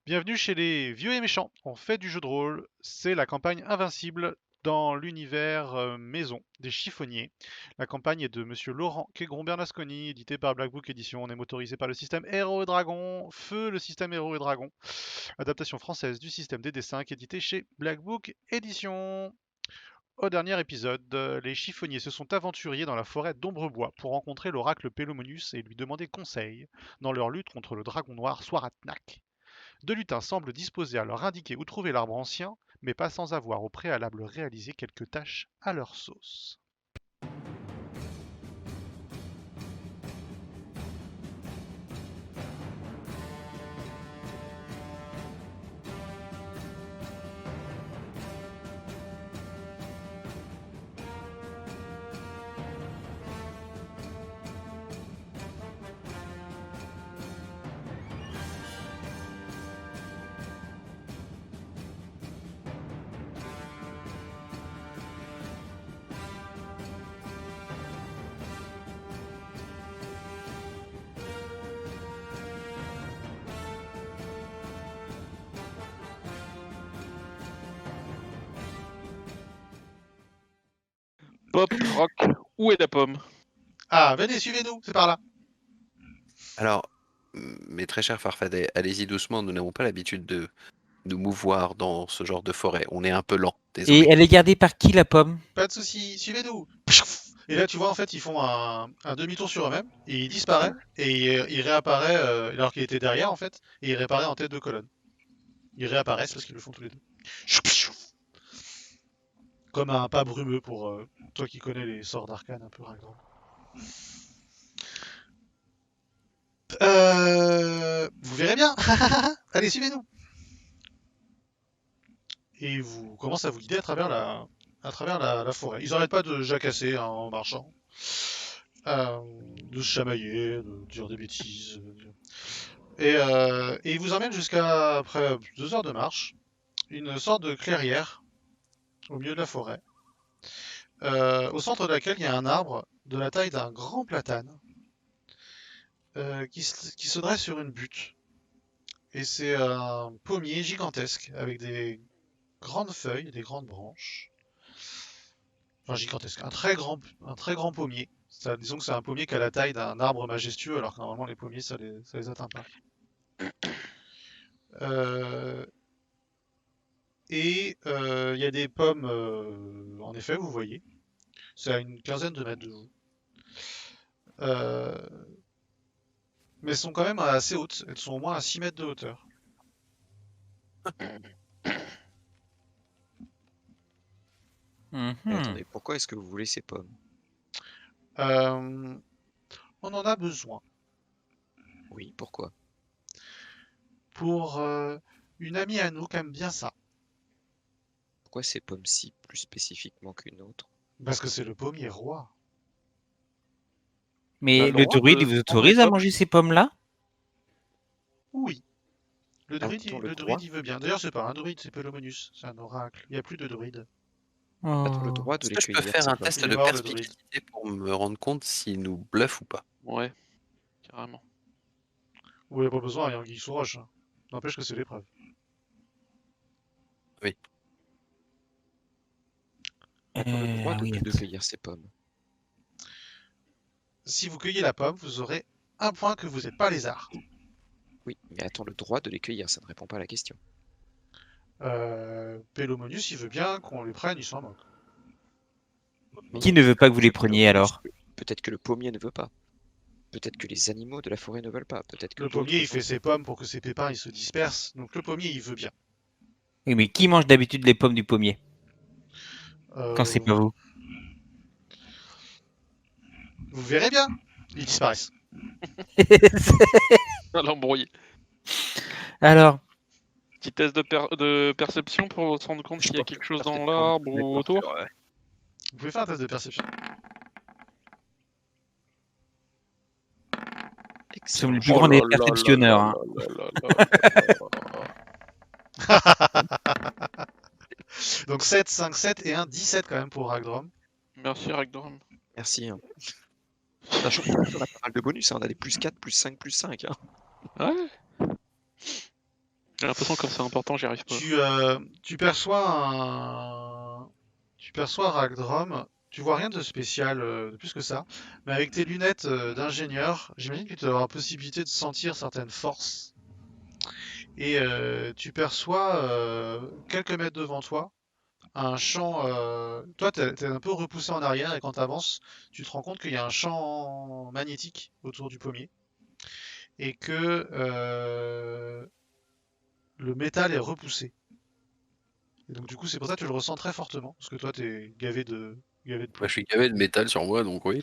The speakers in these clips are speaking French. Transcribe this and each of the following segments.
Bienvenue chez les vieux et méchants. On fait du jeu de rôle. C'est la campagne Invincible dans l'univers maison des chiffonniers. La campagne est de Monsieur Laurent Quégron-Bernasconi, édité par Black Book Edition. On est motorisé par le système Héros et Dragon. Feu le système Héros et Dragon. Adaptation française du système DD5, édité chez Black Book Edition. Au dernier épisode, les chiffonniers se sont aventuriers dans la forêt d'Ombrebois pour rencontrer l'oracle Pélomonus et lui demander conseil dans leur lutte contre le dragon noir Swaratnak. Deux lutins semblent disposés à leur indiquer où trouver l'arbre ancien, mais pas sans avoir au préalable réalisé quelques tâches à leur sauce. Pop, rock, où est la pomme? Ah, venez, suivez-nous, c'est par là. Alors, mes très chers Farfadets, allez-y doucement, nous n'avons pas l'habitude de nous mouvoir dans ce genre de forêt. On est un peu lent, Et désolé. elle est gardée par qui, la pomme? Pas de soucis, suivez-nous. Et là, tu vois, en fait, ils font un demi-tour sur eux-mêmes, et il disparaît, et il réapparaît, alors qu'il était derrière, en fait, et il réapparaît en tête de colonne. Ils réapparaissent parce qu'ils le font tous les deux. Comme un pas brumeux pour toi qui connais les sorts d'arcane un peu ragdoll. Vous verrez bien. Allez, suivez-nous. Et vous commencez à vous guider à travers la forêt. Ils n'arrêtent pas de jacasser hein, en marchant, de se chamailler, de dire des bêtises. Et ils vous emmènent jusqu'à, après 2 heures de marche, une sorte de clairière au milieu de la forêt, au centre de laquelle il y a un arbre de la taille d'un grand platane qui se dresse sur une butte. Et c'est un pommier gigantesque avec des grandes feuilles, des grandes branches. Enfin, gigantesque. Un très grand pommier. Disons que c'est un pommier qui a la taille d'un arbre majestueux, alors que normalement les pommiers ça les atteint pas. Euh, et il y a des pommes, en effet, vous voyez. C'est à une quinzaine de mètres de vous. Euh, mais elles sont quand même assez hautes. Elles sont au moins à 6 mètres de hauteur. Mhm. Mais attendez, pourquoi est-ce que vous voulez ces pommes? On en a besoin Oui, pourquoi? pour une amie à nous qui aime bien ça. Pourquoi ces pommes-ci plus spécifiquement qu'une autre? Parce que c'est le pommier roi. On a Mais le le droit druide, de il vous prendre les autorise à pommes? manger ces pommes-là? Oui. Le A-t-on druide, le le droit? druide, il veut bien. D'ailleurs, c'est pas un druide, c'est Pelomonus. C'est un oracle. Il n'y a plus de druide. A-t-on le Oh. droit de Est-ce les que je peux cueillir, faire ces un pommes? test Il est de mort, le druide. perspicacité pour me rendre compte s'il nous bluffe ou pas? Ouais, carrément. Vous n'avez pas besoin, il y a Anguille sous roche. Hein. N'empêche que c'est l'épreuve. A-t-on le droit Oui. de cueillir ces pommes? Si vous cueillez la pomme, vous aurez un point que vous n'êtes pas lézard. Oui, mais a-t-on le droit de les cueillir? Ça ne répond pas à la question. Pelomonus, il veut bien qu'on les prenne, il s'en moque. Qui ne veut pas que vous les preniez alors? Peut-être que le pommier ne veut pas. Peut-être que les animaux de la forêt ne veulent pas. Peut-être que Le d'autres pommier, il gens- fait ses pommes pour que ses pépins ils se dispersent. Donc le pommier, il veut bien. Oui, mais qui mange d'habitude les pommes du pommier quand c'est pas vous? Vous verrez bien. Ils disparaissent. À l'embrouille. Alors, Petit test de perception pour se rendre compte s'il y a quelque chose dans l'arbre ou autour. Vous pouvez faire un test de perception. nous sommes les Excellent. plus grands des perceptionneurs. Hein. Donc 7, 5, 7 et un 17 quand même pour Ragdrom. Merci Ragdoram. Merci. Hein. Sachant qu'on a pas mal de bonus, hein. On a des plus 4, plus 5, plus 5. Hein. Ouais. J'ai l'impression que comme c'est important, j'y arrive pas. Tu perçois Ragdrom. Tu vois rien de spécial de plus que ça, mais avec tes lunettes d'ingénieur, j'imagine que tu dois avoir la possibilité de sentir certaines forces. Et tu perçois quelques mètres devant toi un champ. Toi, t'es un peu repoussé en arrière et quand tu avances, tu te rends compte qu'il y a un champ magnétique autour du pommier et que le métal est repoussé. Et donc du coup, c'est pour ça que tu le ressens très fortement, parce que toi, t'es gavé de Moi, poids. je suis gavé de métal sur moi, donc oui.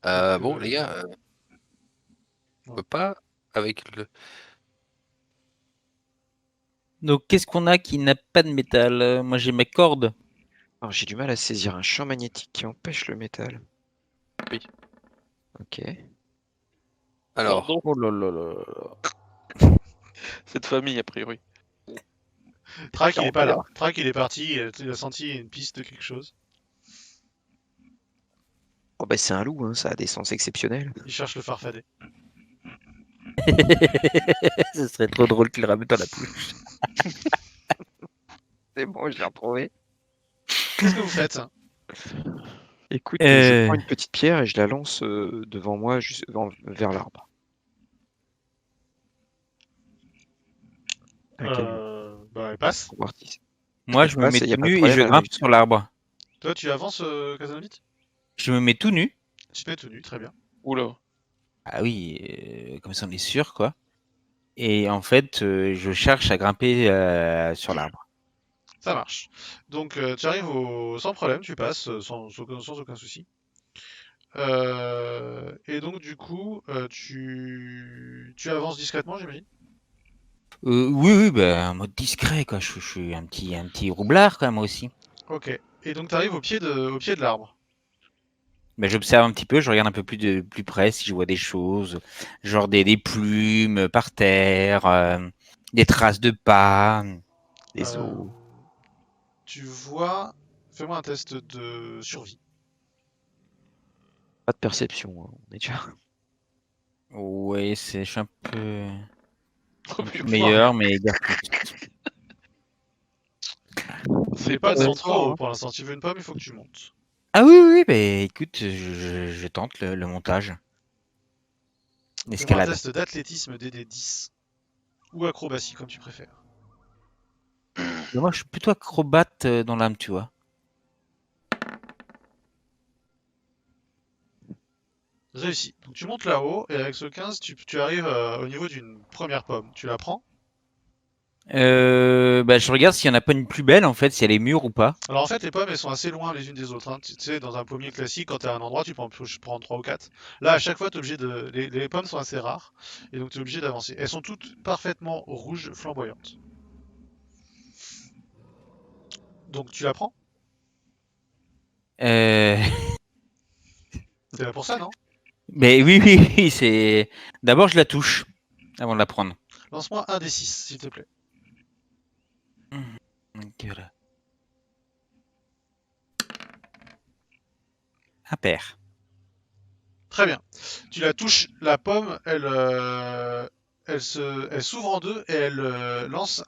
Donc, Bon, les gars, on ouais. peut pas avec le. Donc, qu'est-ce qu'on a qui n'a pas de métal? Moi, j'ai mes cordes. Alors, j'ai du mal à saisir un champ magnétique qui empêche le métal. Oui. Ok. Alors, Pardon, Oh là là là là. cette famille, a priori. Track, il est pas là. Enfer. Track, il est parti, il a senti une piste de quelque chose. Oh bah c'est un loup, hein, ça a des sens exceptionnels. Il cherche le farfadet. Ce serait trop drôle qu'il le ramène dans la pouche. C'est bon, je l'ai retrouvé. Qu'est-ce que vous faites? Écoute, je Euh, prends une petite pierre et je la lance devant moi vers l'arbre. Un caillou. Bah, elle passe. Pour voir si- Moi, je me Ah, mets ça, y a tout pas de nu et problème, je elle grimpe réussit. sur l'arbre. Toi, tu avances, Kazanavit? Je me mets tout nu. Tu te mets tout nu, très bien. Oula. Ah oui, comme ça on est sûr, quoi. Et en fait, je cherche à grimper sur l'arbre. Ça marche. Donc, tu arrives sans problème, tu passes sans aucun souci. Et donc, du coup, tu avances discrètement, j'imagine? Oui, oui, bah, en mode discret, quoi. Je suis un petit roublard, quoi, moi aussi. Ok. Et donc, tu arrives au pied de l'arbre. Bah, j'observe un petit peu, je regarde un peu plus près si je vois des choses, genre des plumes par terre, des traces de pas. Les Euh, os. Tu vois. Fais-moi un test de survie. Pas de perception, hein, on est déjà. Ouais, je suis un peu Oh, putain. meilleur, mais gare plus. J'ai pas de pas sang si trop fort, haut hein. pour l'instant. Si tu veux une pomme, il faut que tu montes. Ah oui, oui, bah, écoute, je tente le montage. Fais-moi un L'escalade. test d'athlétisme DD10. Ou acrobatie, comme tu préfères. Mais moi, je suis plutôt acrobate dans l'âme, tu vois. Réussi. Donc tu montes là-haut, et avec ce 15, tu arrives au niveau d'une première pomme. Tu la prends. Bah, je regarde s'il n'y en a pas une plus belle, en fait, si elle est mûre ou pas. Alors en fait, les pommes, elles sont assez loin les unes des autres, hein. Tu sais, dans un pommier classique, quand t'es à un endroit, je prends 3 ou 4. Là, à chaque fois, t'es obligé de. Les pommes sont assez rares, et donc t'es obligé d'avancer. Elles sont toutes parfaitement rouges, flamboyantes. Donc tu la prends. Euh... C'est là pour ça, non? Mais oui, oui, oui, c'est. D'abord, je la touche avant de la prendre. Lance-moi un des 6, s'il te plaît. Donc, voilà. Impair. Très bien. Tu la touches, la pomme, elle s'ouvre en deux et elle lance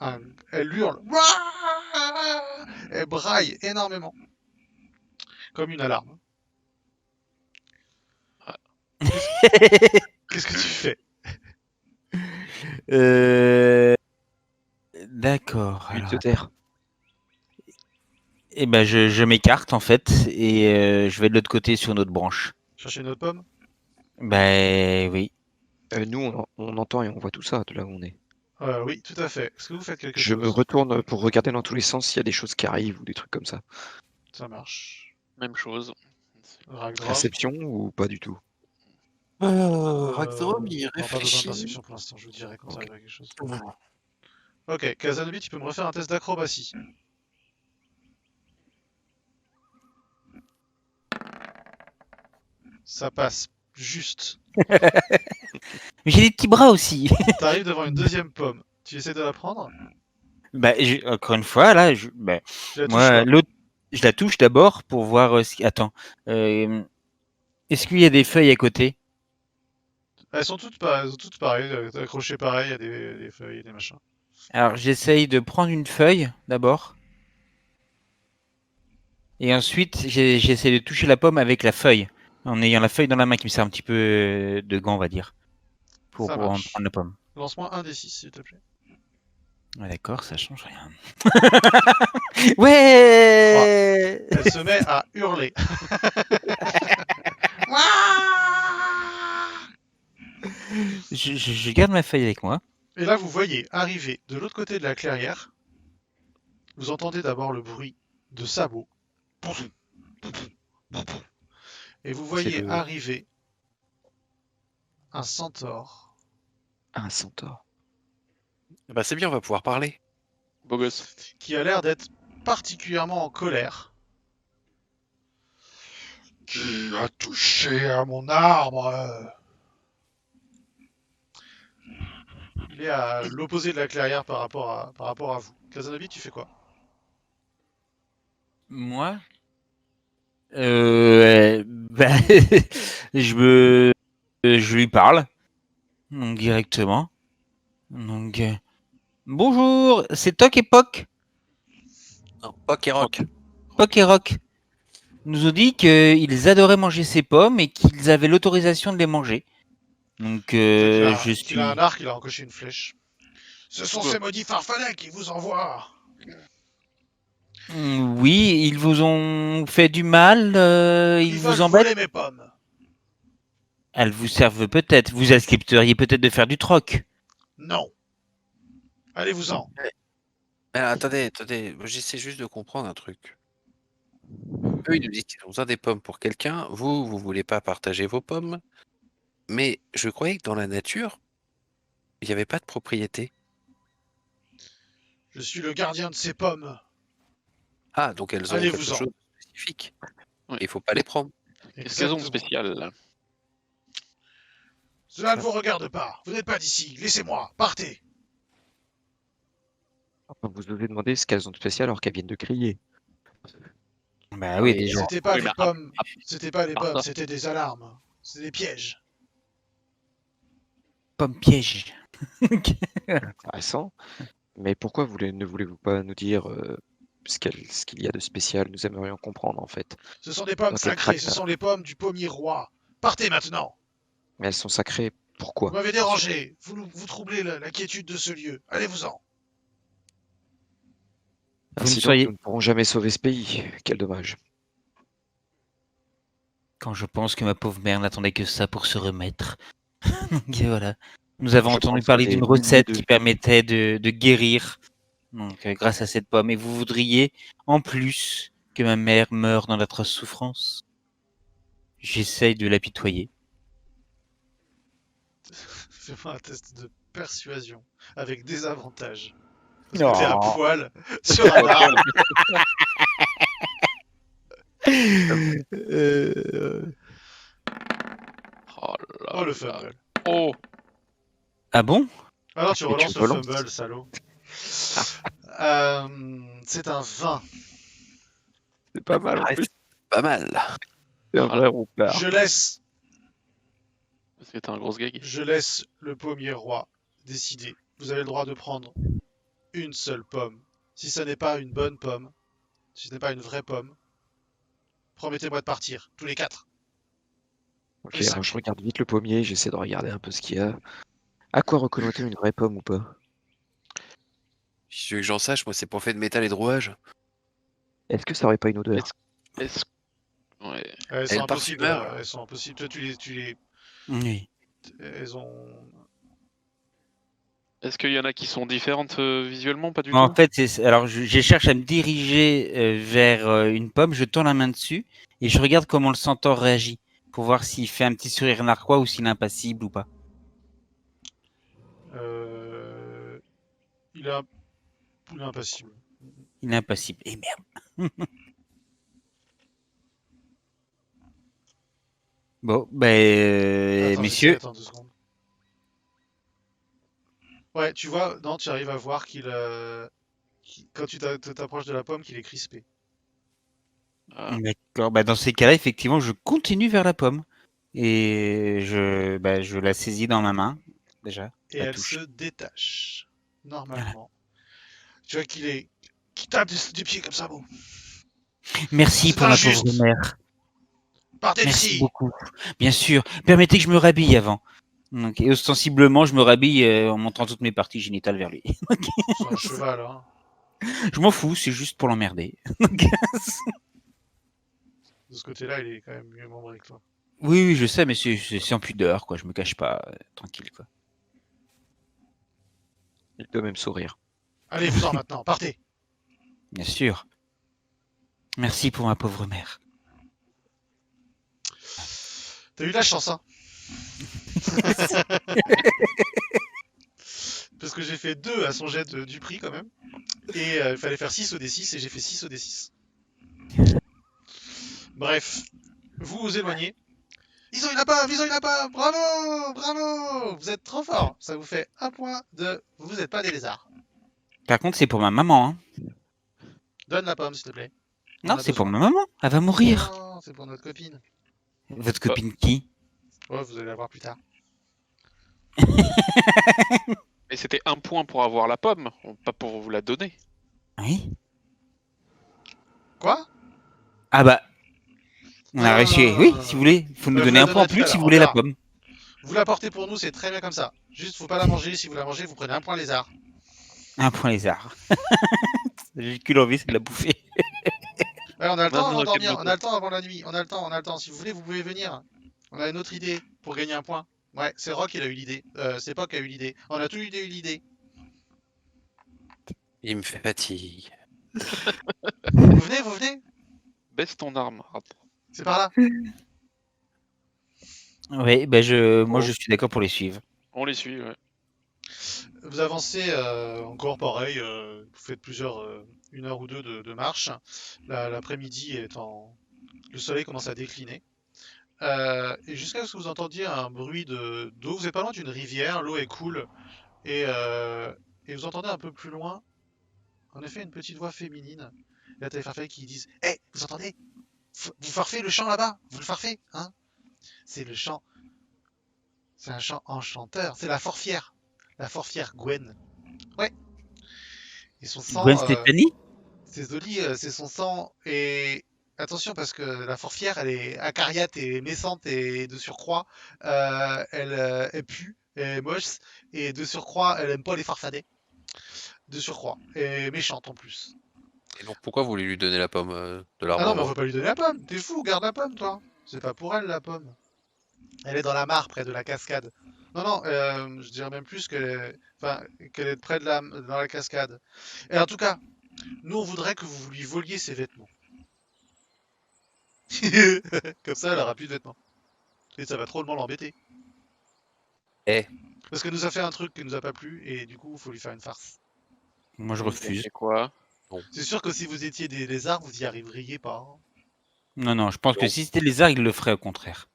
elle hurle. Wouah. Elle braille énormément, comme une alarme. Qu'est-ce que tu fais? Euh... D'accord. Lutte Alors, de terre. eh ben, je m'écarte en fait et je vais de l'autre côté sur une autre branche. Chercher une autre pomme? Ben oui. Nous, on entend et on voit tout ça de là où on est. Oui, tout à fait. Est-ce que vous faites quelque Je me chose? retourne pour regarder dans tous les sens s'il y a des choses qui arrivent ou des trucs comme ça. Ça marche. Même chose. Ragdrom? Perception ou pas du tout? Ragdrom, il Non, pas besoin de réfléchit. perception pour l'instant, je vous dirai quand Ok. ça arrive à quelque chose. Ok, Kazanovi, tu peux me refaire un test d'acrobatie. Ça passe juste. Mais j'ai des petits bras aussi. T'arrives devant une deuxième pomme. Tu essaies de la prendre? Bah, encore une fois, là, Tu la touches moi, pas. l'autre, je la touche d'abord pour voir Attends. Est-ce qu'il y a des feuilles à côté? Elles sont toutes pareilles, accrochées pareil, il y a des feuilles, des machins. Alors, j'essaye de prendre une feuille d'abord. Et ensuite, j'essaie de toucher la pomme avec la feuille. En ayant la feuille dans la main qui me sert un petit peu de gant, on va dire. Pour Ça en marche. prendre la pomme. Lance-moi un des 6, s'il te plaît. Ouais, d'accord, ça change rien. Ouais. Elle se met à hurler. Je garde ma feuille avec moi. Et là, vous voyez arriver de l'autre côté de la clairière. Vous entendez d'abord le bruit de sabots. Et vous voyez le- arriver un centaure Un centaure. Bah c'est bien, on va pouvoir parler. Beau gosse. qui a l'air d'être particulièrement en colère. Qui a touché à mon arbre? Il est à l'opposé de la clairière par rapport à vous. Kazanabi, tu fais quoi? Moi bah, je lui parle. Donc, directement. Donc, bonjour, c'est Toc et Poc. Non, Poc et Rock. Poc et Rock nous ont dit qu'ils adoraient manger ces pommes et qu'ils avaient l'autorisation de les manger. Donc, je suis... Il a un arc, il a encoché une flèche. Ce sont Oula. ces maudits farfalets qui vous envoient. Oui, ils vous ont fait du mal, ils veulent vous embêtent. voler mes pommes. Elles vous servent peut-être. Vous accepteriez peut-être de faire du troc. Non. Allez-vous-en. Attendez, j'essaie juste de comprendre un truc. Eux, ils nous disent qu'ils ont besoin des pommes pour quelqu'un. Vous voulez pas partager vos pommes. Mais je croyais que dans la nature, il n'y avait pas de propriété. Je suis le gardien de ces pommes. Ah, donc elles ont quelque Allez-vous-en. chose de spécifique. Ouais. Il faut pas les prendre. Saison Exactement. spéciale. Cela ne vous regarde pas. Vous n'êtes pas d'ici. Laissez-moi. Partez. Enfin, vous osez demander ce qu'elles ont de spécial alors qu'elles viennent de crier. Bah oui, Oui, déjà. C'était pas Oui, les mais pommes. C'était pas les Ah, pommes. ça. C'était des alarmes. C'était des pièges. Pomme piège. Intéressant. Mais pourquoi ne voulez-vous pas nous dire ce qu'il y a de spécial? Nous aimerions comprendre en fait. Ce sont des pommes Ok, sacrées. très Ce bien. sont les pommes du pommier roi. Partez maintenant. Mais elles sont sacrées. Vous Pourquoi? m'avez dérangé. Vous troublez la quiétude de ce lieu. Allez-vous-en. Vous ne Ainsi donc, soyez- nous ne pourrons jamais sauver ce pays. Quel dommage. Quand je pense que ma pauvre mère n'attendait que ça pour se remettre. Donc voilà. Nous avons Je entendu pense parler des d'une milliers recette de qui vies. permettait de guérir. Donc grâce à cette pomme. Et vous voudriez, en plus, que ma mère meure dans d'atroces souffrances. J'essaye de l'apitoyer. Fais-moi un test de persuasion avec des avantages. Parce que t'es à Oh. poil sur un arbre. Oh là Oh le là. fumble. Oh. Ah bon? Alors tu Et tu relances le relances. fumble, salaud. C'est un 20. C'est pas mal en Ah, plus. Pas mal. C'est un vrai roublard. Je laisse C'était un gros gag. le pommier roi décider. Vous avez le droit de prendre une seule pomme. Si ce n'est pas une bonne pomme, si ce n'est pas une vraie pomme, promettez-moi de partir, tous les 4. Ok, Les alors cinq. je regarde vite le pommier, j'essaie de regarder un peu ce qu'il y a. À quoi reconnaître une vraie pomme ou pas? Si tu veux que j'en sache, moi c'est pour fait de métal et de rouage. Est-ce que ça aurait pas une odeur? Est-ce... Ouais. Elles Et sont le impossibles. parfumeur. Elles sont impossibles. Toi, tu les. Oui. Elles ont. Est-ce qu'il y en a qui sont différentes visuellement? Pas du En tout. fait, alors je cherche à me diriger vers une pomme, je tends la main dessus et je regarde comment le centaure réagit pour voir s'il fait un petit sourire narquois ou s'il est impassible ou pas. Il est impassible. Il est impassible. Et merde. Bon, ben, Attends, messieurs, attends 2 secondes. Ouais, tu vois, non, tu arrives à voir quand tu t'approches de la pomme, qu'il est crispé. Ah. d'accord. Bah, dans ces cas-là, effectivement, je continue vers la pomme et je la saisis dans ma main déjà. Et La elle touche. se détache. Normalement, Tu vois qu'il tape des pieds comme ça, bon. Merci C'est pour ma injuste. pauvre mère. Partez Merci d'ici. beaucoup. Bien sûr. Permettez que je me rhabille avant. Donc, et ostensiblement, je me rhabille en montrant toutes mes parties génitales vers lui. C'est un cheval, hein. Je m'en fous, c'est juste pour l'emmerder. De ce côté-là, il est quand même mieux membré que toi. Oui, oui, je sais, mais c'est en pudeur, quoi. Je me cache pas, tranquille, quoi. Il peut même sourire. Allez, vous en maintenant, partez. Bien sûr. Merci pour ma pauvre mère. T'as eu de la chance, hein. Parce que j'ai fait 2 à son jet du prix quand même. Et il fallait faire 6 au D6 et j'ai fait 6 au D6. Bref, vous vous éloignez. Ils ont eu la pomme, ils ont eu la pomme. Bravo, bravo. Vous êtes trop fort. Ça vous fait 1 point de... Vous n'êtes pas des lézards. Par contre, c'est pour ma maman, hein. Donne la pomme, s'il te plaît. On Non, a c'est pour besoin. ma maman. Elle va mourir. Non, c'est pour notre copine. Votre copine qui? Ouais, vous allez la voir plus tard. Mais c'était 1 point pour avoir la pomme, pas pour vous la donner. Oui. Quoi? Ah bah, on a Non, réussi. non, non, Oui, non, si non. vous voulez, il faut nous Vous donner la un point en donnerez tout plus à si l'heure, vous on voulez la verra. pomme. Vous la portez pour nous, c'est très bien comme ça. Juste, faut pas la manger. Si vous la mangez, vous prenez 1 point lézard. Un point lézard. J'ai qu'une envie, c'est de la bouffer. Ouais, on a le temps avant de Maintenant, dormir, on a calme-toi. le temps avant la nuit, on a le temps. Si vous voulez, vous pouvez venir. On a une autre idée pour gagner 1 point. Ouais, c'est Rock qui a eu l'idée. C'est Poc qui a eu l'idée. On a tous eu l'idée. Il me fatigue. Vous venez, vous venez. Baisse ton arme. C'est par là. Oui, bah moi je suis d'accord pour les suivre. On les suit, ouais. Vous avancez encore pareil. Vous faites plusieurs, 1 heure ou 2 de marche. L'après-midi étant, le soleil commence à décliner. Et jusqu'à ce que vous entendiez un bruit d'eau. Vous êtes pas loin d'une rivière. L'eau est cool. Et, vous entendez un peu plus loin, en effet, une petite voix féminine. Et là, t'as les farfallets qui disent: Hé, vous entendez? Vous farfez le chant là-bas? Vous le farfez, hein? C'est le chant. C'est un chant enchanteur. C'est la forfière. La forfière Gwen. Ouais. Et son Gwen sang, Stefani? c'est joli, c'est son sang. Et attention, parce que la forfière, elle est acariate et méchante et de surcroît, elle pue, elle est moche. Et de surcroît, elle aime pas les farfadets. De surcroît. Et méchante en plus. Et donc pourquoi vous voulez lui donner la pomme de Ah non, mais on l'arbre? veut pas lui donner la pomme. T'es fou, garde la pomme, toi. C'est pas pour elle, la pomme. Elle est dans la mare, près de la cascade. Non, non, je dirais même plus enfin, qu'elle est près dans la cascade. Et en tout cas, nous, on voudrait que vous lui voliez ses vêtements. Comme ça, elle aura plus de vêtements. Et ça va trop l'embêter. Eh. Parce qu'elle nous a fait un truc qui nous a pas plu, et du coup, il faut lui faire une farce. Moi je refuse. Et quoi? C'est sûr que si vous étiez des lézards, vous y arriveriez pas. Hein. Non, non, je pense que Non. si c'était les arts, il le ferait au contraire.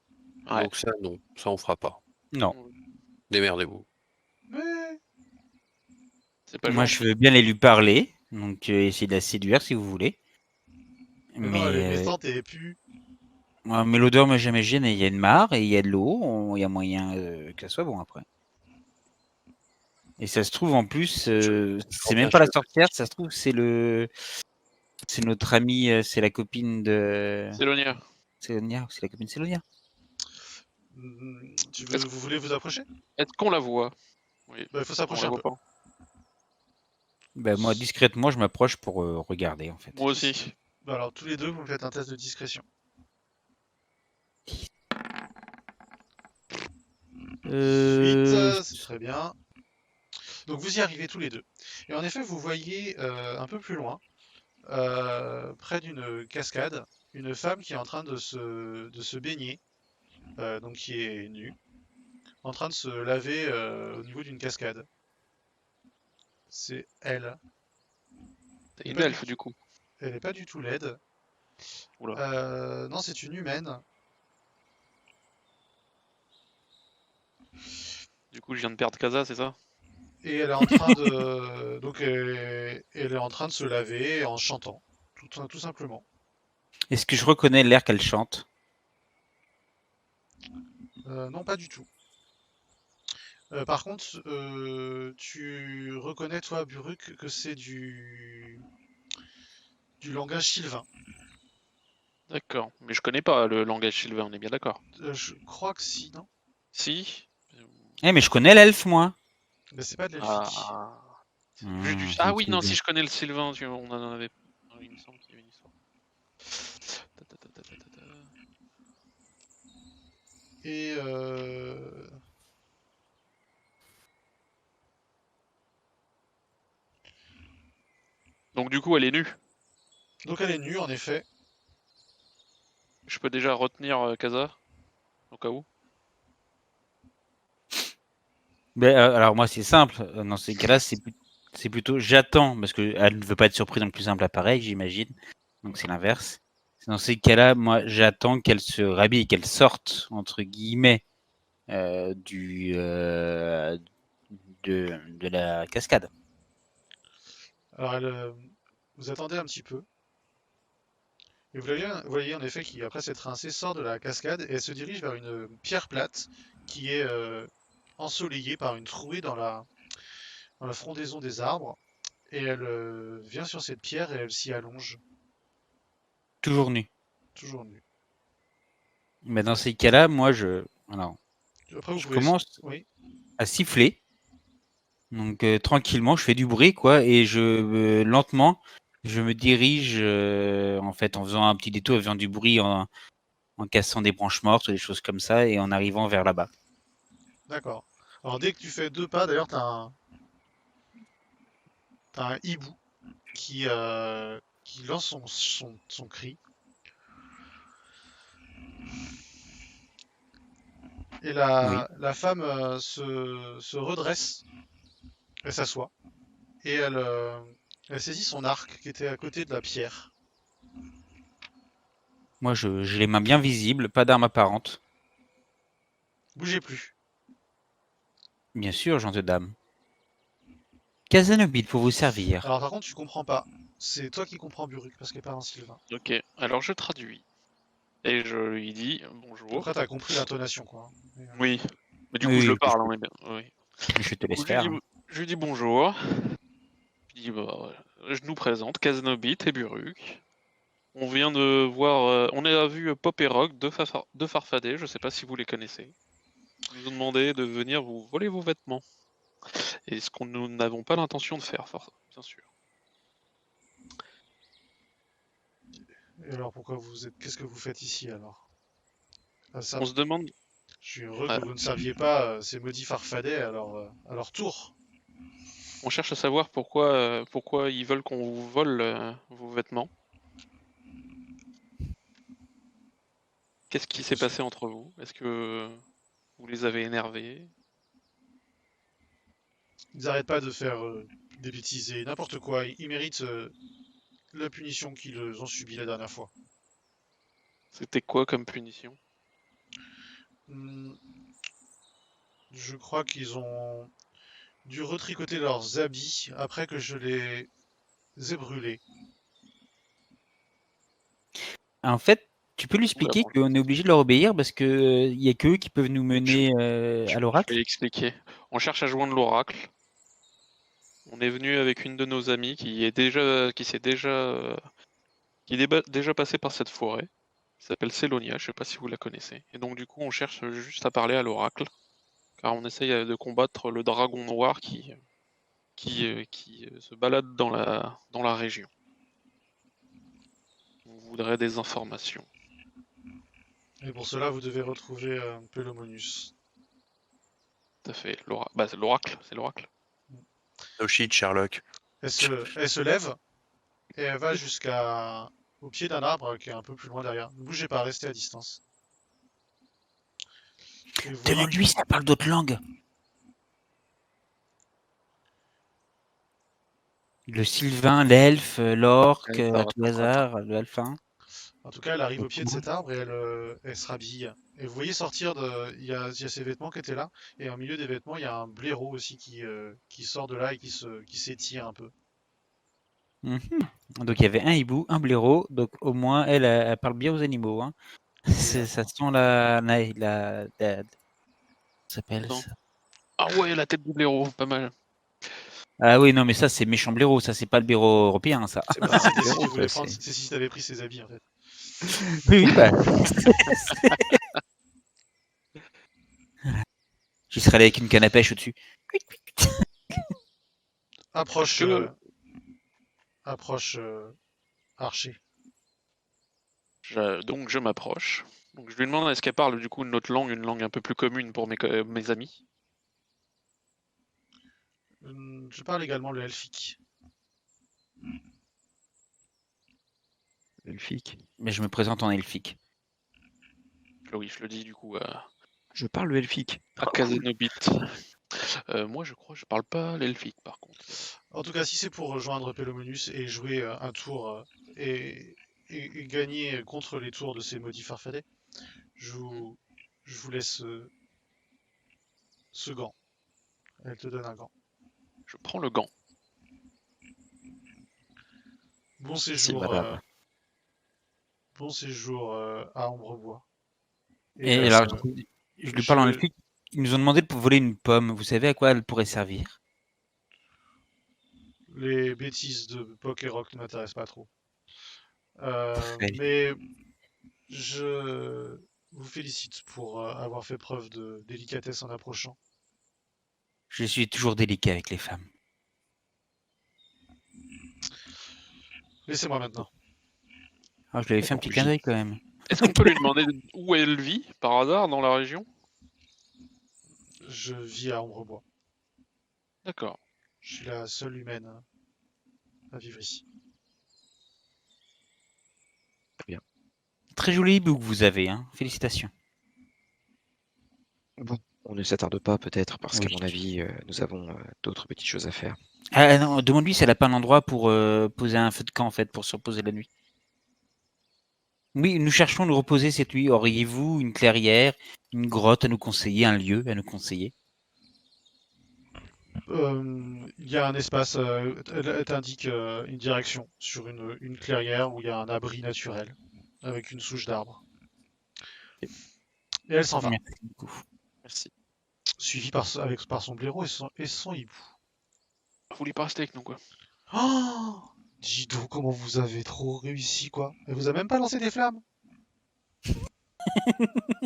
Ouais. Donc ça, non. Ça, on fera pas. Non. Démerdez-vous. Mais... C'est pas Moi gentil. je veux bien aller lui parler, donc essayer de la séduire si vous voulez. mais non, elle est Mais, méchante et elle pue. mais l'odeur m'a jamais gêné. Il y a une mare et il y a de l'eau, il y a moyen que ça soit bon après. Et ça se trouve en plus, c'est même pas la sorcière, ça se trouve c'est notre amie, c'est la copine de Sélonia. Célonia, c'est la copine de Célonia. Vous voulez vous approcher? Est-ce qu'on la voit? Oui. Bah, il faut On s'approcher la un voit peu. pas. Ben, moi discrètement je m'approche pour regarder en fait. Moi aussi. Bah, alors, tous les deux, vous me faites un test de discrétion. Suite, c'est très bien. Donc vous y arrivez tous les deux. Et en effet, vous voyez un peu plus loin, près d'une cascade, une femme qui est en train de se baigner, donc qui est nue, en train de se laver au niveau d'une cascade. C'est elle. C'est une elfe, du coup. Elle n'est pas du tout laide. Oula. Non, c'est une humaine. Du coup, je viens de perdre Kaza, c'est ça? Et elle est en train de donc elle est en train de se laver en chantant, tout simplement. Est-ce que je reconnais l'air qu'elle chante? Non, pas du tout. Par contre, tu reconnais, toi, Buruk, que c'est du langage sylvain. D'accord. Mais je connais pas le langage sylvain, on est bien d'accord. Je crois que si, non? Si. Eh, mais je connais l'elfe, moi. Mais c'est pas de l'elfique. Ah. C'est Ah une oui, non, si sylvain. je connais le sylvain, on en avait. Il me semble qu'il y avait une histoire. Ta, ta, ta, ta, ta, ta, ta. Et Donc du coup, elle est nue. donc elle est nue, en effet. Je peux déjà retenir Kaza au cas où. Ben, alors moi c'est simple, dans ces cas-là c'est plutôt j'attends, parce qu'elle ne veut pas être surprise dans le plus simple appareil, j'imagine. Donc c'est l'inverse. Dans ces cas-là, moi j'attends qu'elle se rhabille, qu'elle sorte, entre guillemets, de la cascade. Alors vous attendez un petit peu. Et vous voyez en effet qu'après s'être rincée, sort de la cascade et elle se dirige vers une pierre plate qui est ensoleillée par une trouée dans la frondaison des arbres. Et elle vient sur cette pierre et elle s'y allonge, Toujours nue. toujours nue. Mais dans ces cas-là, moi alors, Après, vous je pouvez. commence Oui. à siffler. Donc tranquillement, je fais du bruit quoi, et lentement, je me dirige en fait en faisant un petit détour, en faisant du bruit, en cassant des branches mortes ou des choses comme ça, et en arrivant vers là-bas. D'accord. Alors dès que tu fais 2 pas, d'ailleurs, t'as un hibou qui lance son cri. Et Oui. la femme se redresse, elle s'assoit, et elle saisit son arc qui était à côté de la pierre. Moi, j'ai les mains bien visibles, pas d'armes apparentes. Bougez plus. Bien sûr, gente dame. Casanobit pour vous servir. Alors par contre, tu comprends pas. C'est toi qui comprends Buruk, parce qu'elle parle en sylvain. Ok, alors je traduis. Et je lui dis bonjour. Après, t'as compris l'intonation, quoi. Oui. Mais du coup, je le Oui, parle, hein, mais bien. Oui. je te Du coup, laisse faire. Hein. je lui dis bonjour. Je dis, bah, je nous présente Kaznobit et Buruk. On vient de voir. On a vu Pop et Rock, deux farfadets, je sais pas si vous les connaissez. Ils nous ont demandé de venir vous voler vos vêtements. Et ce qu'on nous n'avons pas l'intention de faire, bien sûr. Et alors pourquoi vous êtes. Qu'est-ce que vous faites ici alors? Ah, ça, On se demande. je suis heureux euh, que vous ne saviez pas ces maudits farfadets à leur tour. on cherche à savoir pourquoi ils veulent qu'on vous vole vos vêtements. Qu'est-ce qui s'est passé entre vous? Est-ce que vous les avez énervés? Ils n'arrêtent pas de faire des bêtises et n'importe quoi. Ils méritent la punition qu'ils ont subie la dernière fois. C'était quoi comme punition? Hmm, je crois qu'ils ont dû retricoter leurs habits après que je les ai brûlés. En fait, tu peux lui Oula, expliquer bon, qu'on est obligé de leur obéir parce que il y a qu'eux qui peuvent nous mener à je vais l'oracle. expliquer. On cherche à joindre l'oracle. On est venu avec une de nos amies qui est déjà passée par cette forêt. Elle s'appelle Célonia, je sais pas si vous la connaissez. Et donc du coup, on cherche juste à parler à l'oracle, car on essaye de combattre le dragon noir qui se balade dans la région. On voudrait des informations. Et pour cela, vous devez retrouver Pelomonus. Tout à fait. Bah, c'est l'oracle, c'est l'oracle. No shit, Sherlock. Elle se lève et elle va au pied d'un arbre qui est un peu plus loin derrière. Ne bougez pas, restez à distance. Et vous voyez Demande-lui si elle parle d'autres langues. Le sylvain, l'elfe, l'orque, à tout hasard, le alphin. En tout cas, elle arrive au pied de cet arbre et elle se rhabille. Et vous voyez sortir il y a ses vêtements qui étaient là, et au milieu des vêtements, il y a un blaireau aussi qui sort de là et qui s'étire un peu. Mhm. Donc il y avait un hibou, un blaireau, donc au moins elle parle bien aux animaux. Hein. Ça sent ça s'appelle Attends. ça. Ah ouais, la tête du blaireau, pas mal. Ah oui, non, mais ça, c'est méchant blaireau. Ça, c'est pas le blaireau européen, ça. C'est pas un C'était si blaireau, tu voulais ça, prendre, c'est- c'est si t'avais pris ses habits en fait. Oui, oui, bah. J'y serais allé avec une canne à pêche au-dessus. Approche, Que- approche archer. Donc je m'approche. Donc je lui demande est-ce qu'elle parle du coup une autre langue, une langue un peu plus commune pour mes amis. Je parle également le elfique. Elfique. Mais je me présente en elfique. Oui, je le dis du coup Je parle le elfique. à Kazanobit. Moi je crois que je parle pas l'elfique par contre. En tout cas, si c'est pour rejoindre Pelomonus et jouer un tour et gagner contre les tours de ces maudits farfadets, je vous laisse ce gant. Elle te donne un gant. Je prends le gant. Bon Merci, séjour, madame. bon séjour à Ombrebois. Et euh, alors, je lui parle en je- elfique. Ils nous ont demandé de voler une pomme. Vous savez à quoi elle pourrait servir? les bêtises de Poc et Rock ne m'intéressent pas trop. Très bien. Mais je vous félicite pour avoir fait preuve de délicatesse en approchant. Je suis toujours délicat avec les femmes. Laissez-moi maintenant. Alors, je lui avais fait un petit clin d'œil quand même. Est-ce qu'on peut lui demander où elle vit par hasard dans la région? Je vis à Ombrebois. D'accord. Je suis la seule humaine à vivre ici. Très joli hibou que vous avez, hein. Félicitations. Bon, on ne s'attarde pas peut-être parce qu'à Oui. mon avis, nous avons d'autres petites choses à faire. Ah non, demande-lui si elle a pas un endroit pour poser un feu de camp en fait, pour se reposer la nuit. Oui, nous cherchons à nous reposer cette nuit. Auriez-vous une clairière, une grotte à nous conseiller, un lieu à nous conseiller? Il y a un espace, elle t'indique une direction sur une clairière où il y a un abri naturel avec une souche d'arbre. Et elle s'en va, Merci beaucoup. Merci. suivie par son blaireau et son hibou. Vous voulez pas rester avec nous quoi? Oh, dis donc comment vous avez trop réussi quoi. Elle vous a même pas lancé des flammes.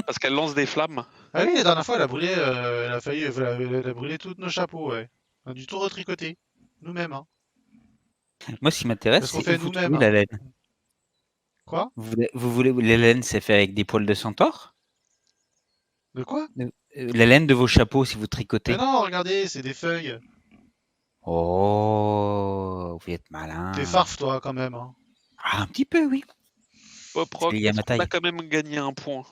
Parce qu'elle lance des flammes. Ah oui, la dernière fois elle a brûlé, elle a brûlé tous nos chapeaux, ouais. On a du tout retricoté, nous-mêmes, hein. Moi, ce qui m'intéresse, Parce qu'on c'est fait où vous nous-mêmes, trouvez la hein. laine. Quoi? Vous voulez la laine, c'est fait avec des poils de centaure? De quoi? La laine de vos chapeaux, si vous Mais tricotez. non, regardez, c'est des feuilles. Oh, vous êtes malin. T'es farf toi quand même, hein. Ah, un petit peu, oui. Pop Rock, C'est lié à est-ce ma qu'on a taille. quand même gagné un point?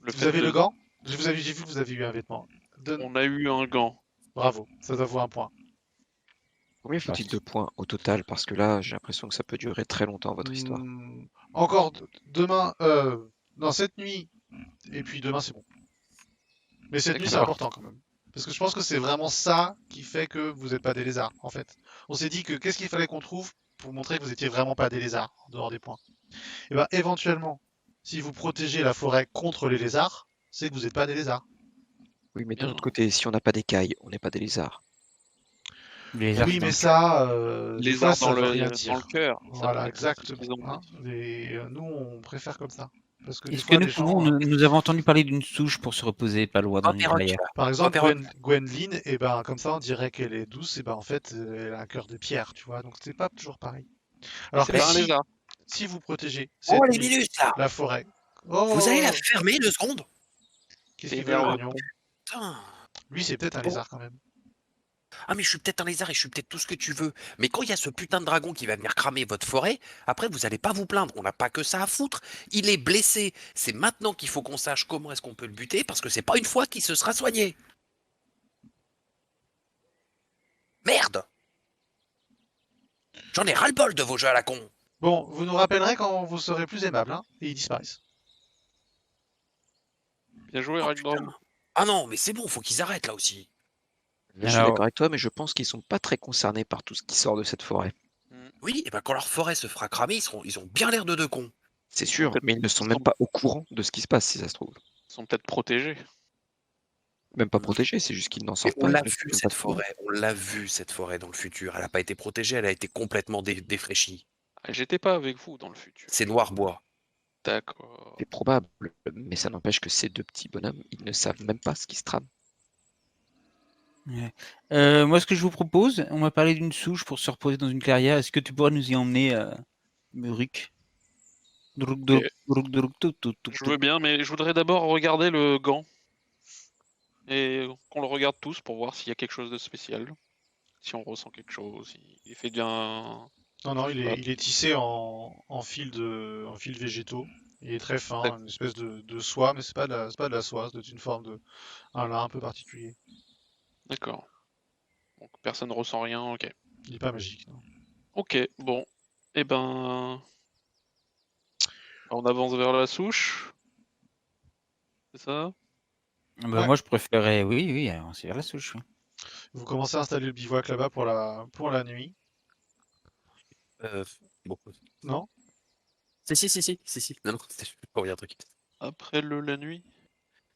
Le Vous fait avez de- le gant? J'ai vu que vous avez eu un vêtement. On a eu un gant. Bravo, ça doit vous un point. Combien faut-il de points au total? Parce que là, j'ai l'impression que ça peut durer très longtemps, votre histoire. Encore demain, non, cette nuit, et puis demain c'est bon. Mais cette nuit c'est D'accord. important quand même. Parce que je pense que c'est vraiment ça qui fait que vous n'êtes pas des lézards, en fait. On s'est dit que qu'est-ce qu'il fallait qu'on trouve pour montrer que vous étiez vraiment pas des lézards, en dehors des points. Et bah éventuellement, si vous protégez la forêt contre les lézards, c'est que vous n'êtes pas des lézards. Oui, mais de Bien. l'autre côté, si on n'a pas d'écailles, on n'est pas des lézards. Les Oui, mais ça, des Les fois, arts ça dans veut le, rien dans dire. le cœur. ça Voilà, peut être exactement. suffisant. Hein. Et nous, on préfère comme ça. Parce que des Est-ce que fois, nous les pouvons, gens, nous avons entendu parler d'une souche pour se reposer pas loin dans une Perroque. clairière. par exemple, Perroque. Gwendoline, et ben comme ça, on dirait qu'elle est douce, et ben en fait, elle a un cœur de pierre, tu vois. Donc c'est pas toujours pareil. Alors C'est que pas un si, lézard. si vous protégez Oh, cette les nuit minutes, là! la forêt, Vous allez la oh, fermer 2 secondes? qu'est-ce C'est qu'il veut, le énervant. grognon? Putain! Lui, c'est peut-être un Bon. lézard quand même. Ah, mais je suis peut-être un lézard et je suis peut-être tout ce que tu veux. Mais quand il y a ce putain de dragon qui va venir cramer votre forêt, après vous allez pas vous plaindre. On n'a pas que ça à foutre. Il est blessé. C'est maintenant qu'il faut qu'on sache comment est-ce qu'on peut le buter parce que c'est pas une fois qu'il se sera soigné. Merde! J'en ai ras-le-bol de vos jeux à la con. Bon, vous nous rappellerez quand vous serez plus aimable, hein, et ils disparaissent. Bien joué, Oh, Ragdrom. putain. Ah non, mais c'est bon, faut qu'ils arrêtent là aussi. Je suis Alors- d'accord avec toi, mais je pense qu'ils sont pas très concernés par tout ce qui sort de cette forêt. Oui, et ben quand leur forêt se fera cramer, ils ont bien l'air de 2 cons. C'est sûr, Peut-être mais ils ne sont qu'ils même sont- pas au courant de ce qui se passe, si ça se trouve. Ils sont peut-être protégés. Même pas protégé, c'est juste qu'ils n'en Mais sortent on pas. l'a Ils ne vu peuvent pas cette de pouvoir. forêt, on l'a vu cette forêt dans le futur. Elle n'a pas été protégée, elle a été complètement défraîchie. Ah, j'étais pas avec vous dans le futur. C'est noir bois. D'accord. C'est probable, mais ça n'empêche que ces deux petits bonhommes, ils ne savent même pas ce qui se trame. Ouais. Moi, ce que je vous propose, on m'a parlé d'une souche pour se reposer dans une clairière. Est-ce que tu pourrais nous y emmener, Muric? Drouk, Ok. drouk, drouk, tout, tout, tout, Je tout. veux bien, mais je voudrais d'abord regarder le gant. Et qu'on le regarde tous pour voir s'il y a quelque chose de spécial. Si on ressent quelque chose, il fait bien. Non, non, Je sais pas. il est tissé en fils végétaux. Il est très fin, D'ac- une espèce de soie, mais c'est pas de la soie, c'est une forme de un lin un peu particulier. D'accord. Donc personne ne ressent rien, ok. Il est pas magique, non. Ok, bon. Eh ben. On avance vers la souche. C'est ça? Bah, Ouais. moi, je préférais, oui, c'est vers la souche. Oui. Vous commencez à installer le bivouac là-bas pour la nuit, Bon. non? Si. Non, non, c'était juste pour dire un truc. Après la nuit?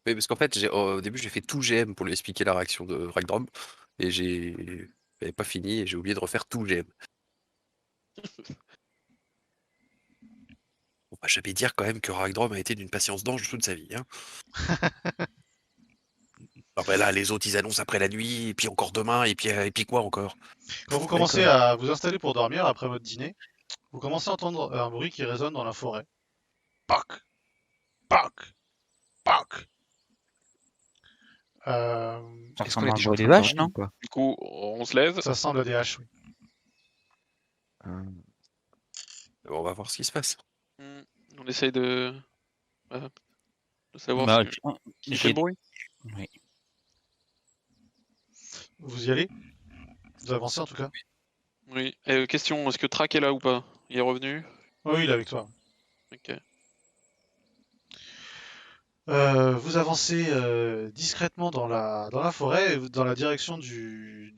Oui, parce qu'en fait, au début, j'ai fait tout GM pour lui expliquer la réaction de Ragdrom, et j'avais pas fini, et j'ai oublié de refaire tout GM. On va jamais dire quand même que Ragdrom a été d'une patience d'ange toute sa vie. Hein. Après là, les autres, ils annoncent après la nuit, et puis encore demain, et puis quoi encore? Quand vous commencez à vous installer pour dormir après votre dîner, vous commencez à entendre un bruit qui résonne dans la forêt. Pac, pac, pac. Euh, Ça Est-ce qu'on ressemble est à un déjà en bruit train de de vache, dormir ou non? pas? Du coup, on se lève. Ça ressemble à des haches, oui. On va voir ce qui se passe. On essaye de savoir Bah, qui fait le bruit. Oui. Vous y allez? Vous avancez en tout cas? Oui. Question, est-ce que Track est là ou pas? Il est revenu? Oui, il est avec toi. Ok. Vous avancez discrètement dans la forêt, dans la direction du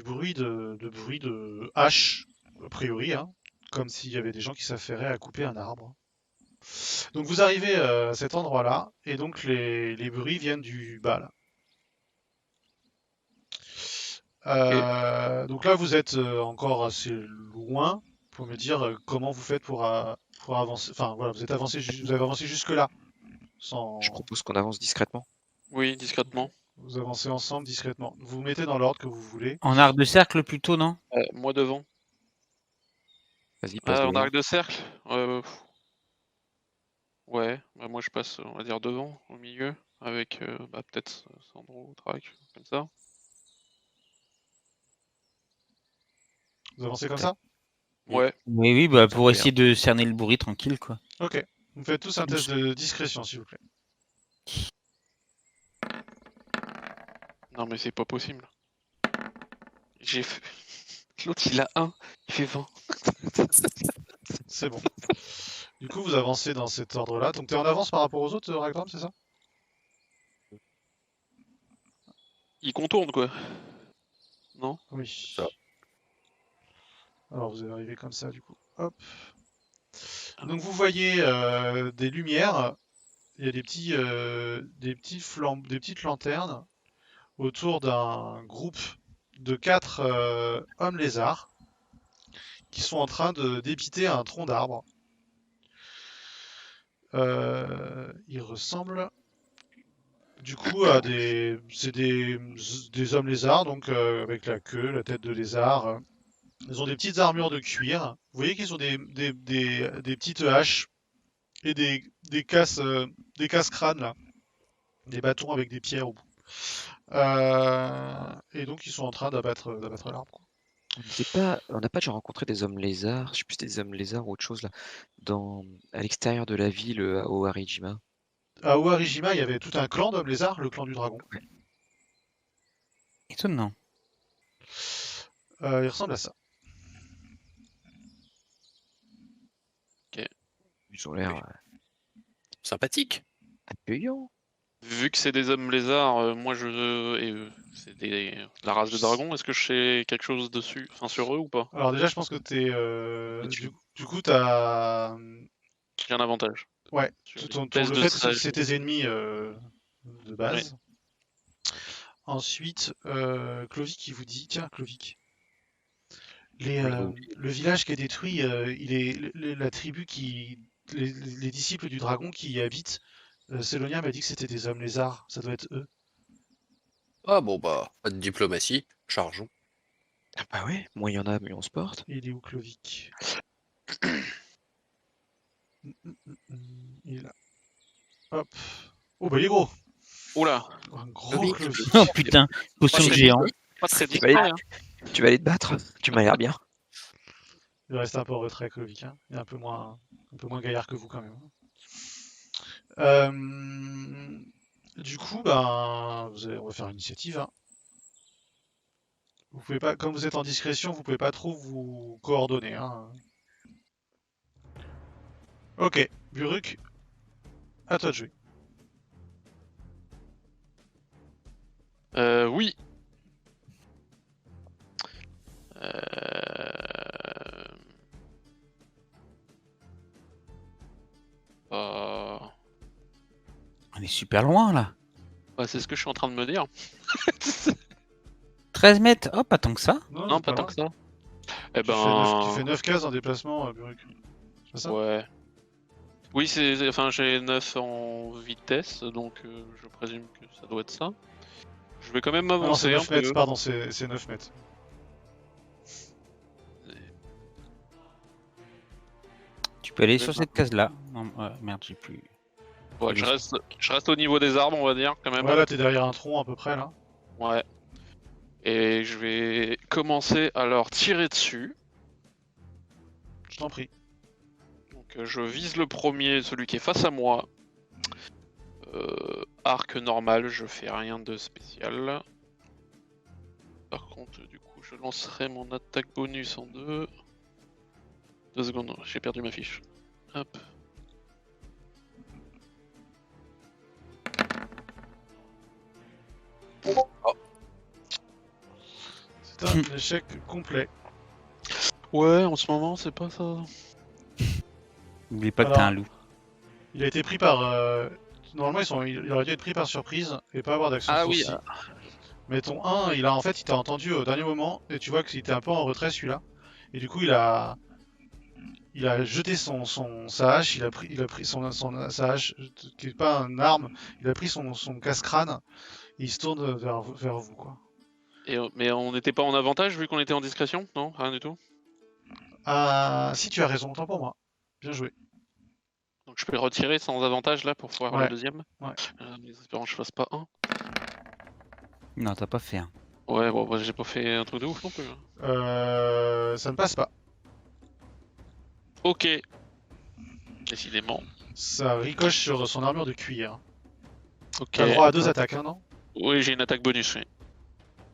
bruit de hache, a priori, hein, comme s'il y avait des gens qui s'affairaient à couper un arbre. Donc vous arrivez à cet endroit-là, et donc les bruits viennent du bas là. Donc là vous êtes encore assez loin pour me dire comment vous faites pour avancer. Enfin voilà, vous avez avancé jusque là, Je sans. propose qu'on avance discrètement. Oui, discrètement. Vous avancez ensemble discrètement. Vous vous mettez dans l'ordre que vous voulez. En arc de cercle plutôt, non? Moi devant. Vas-y, passe En devant. arc de cercle? Ouais, bah moi je passe, on va dire devant, au milieu, avec peut-être Sandro, Track, comme ça. Vous avancez comme Ok. ça? Ouais. Oui, bah, Ça pour me essayer de cerner le bruit tranquille, quoi. Ok. Vous faites tous un test de discrétion, s'il vous plaît. Non mais c'est pas possible. J'ai fait. L'autre il a 1, il fait 20. C'est bon. Du coup, vous avancez dans cet ordre-là. Donc, tu es en avance par rapport aux autres, Ragnar, c'est ça? Il contourne quoi. Non? Oui. Ça. Alors, vous allez arriver comme ça, du coup. Hop. Donc, vous voyez des lumières. Il y a des petites lanternes autour d'un groupe de 4 hommes lézards qui sont en train de dépiter un tronc d'arbre. Ils ressemblent du coup à c'est des hommes lézards, donc avec la queue, la tête de lézard. Ils ont des petites armures de cuir. Vous voyez qu'ils ont des petites haches et des casse-crânes là, des bâtons avec des pierres au bout. Et donc ils sont en train d'abattre l'arbre, quoi. On n'a pas déjà rencontré des hommes lézards, je sais plus si c'était des hommes lézards ou autre chose là, à l'extérieur de la ville au Harijima. À Oharijima, il y avait tout un clan d'hommes lézards, le clan du dragon. Étonnant. Il ressemble à ça. Ils ont l'air Sympathique. accueillants. Vu que c'est des hommes lézards, moi c'est la race de dragon, est-ce que je sais quelque chose dessus, enfin sur eux ou pas? Alors déjà, je pense que t'es Là-dessus. du coup t'as J'ai un avantage. ouais Sur tout les tests le de fait que sage. c'est tes ennemis de base. Ensuite, Clovic qui vous dit, tiens Clovic, Oui. le village qui est détruit, il est la tribu les disciples du dragon qui y habitent. Sélonia m'a dit que c'était des hommes lézards, ça doit être eux. Ah bon, bah, pas de diplomatie, chargeons. Ah bah ouais, moins il y en a, mieux on se porte. Il est où Clovic? Il est là. Hop. Oh bah il est gros. Oula, Un gros Clovic, Clovic. Oh putain, potion Pas de très géant. pas très Tu vas aller- discret. Hein. Tu vas aller te battre? Tu m'as l'air bien. Il reste un peu en retrait Clovic. Hein. Il est un peu moins gaillard que vous quand même. Du coup, ben, on va faire l'initiative. Hein. Vous pouvez pas, comme vous êtes en discrétion, vous pouvez pas trop vous coordonner. Hein. Ok, Buruk, à toi de jouer. Oui. On est super loin là. Bah, c'est ce que je suis en train de me dire. 13 mètres, oh pas tant que ça. Non, c'est pas tant loin. que ça. Eh Tu ben. fais 9 cases en déplacement, Buruk. C'est ça? Ouais. Oui, enfin, j'ai 9 en vitesse, donc je présume que ça doit être ça. Je vais quand même Ah non, c'est m'avancer un 9 mètres, peu. pardon, c'est 9 mètres. Tu peux aller Je sur vais cette case là. Non, merde, j'ai plus. Ouais, je reste au niveau des arbres, on va dire, quand même. Ouais, là, t'es derrière un tronc à peu près, là. Ouais. Et je vais commencer à leur tirer dessus. Je t'en prie. Donc je vise le premier, celui qui est face à moi. Arc normal, je fais rien de spécial. Par contre, du coup, je lancerai mon attaque bonus en 2. 2 secondes, j'ai perdu ma fiche. Hop. C'est un échec complet. Ouais, en ce moment, c'est pas ça. N'oublie pas que Alors, t'as un loup. Il a été pris par. Normalement, il aurait dû être pris par surprise et pas avoir d'action Ah de oui, sourcil. Mais ton 1, il t'a entendu au dernier moment et tu vois qu'il était un peu en retrait celui-là. Et du coup, il a jeté sa hache, il a pris sa hache, qui est pas une arme, il a pris son casse-crâne et il se tourne vers vous, quoi. mais on n'était pas en avantage vu qu'on était en discrétion? Non, rien du tout. Ah, si tu as raison, autant pour moi. Bien joué. Donc je peux le retirer sans avantage là pour faire Ouais. le deuxième. Ouais. Mais espérons que je fasse pas un. Non, t'as pas fait un. Ouais, bon, j'ai pas fait un truc de ouf non plus. Ça ne passe pas. Ok. Décidément. Ça ricoche sur son armure de cuir. Ok. T'as le droit à 2 attaques, hein, non? Oui, j'ai une attaque bonus. Oui.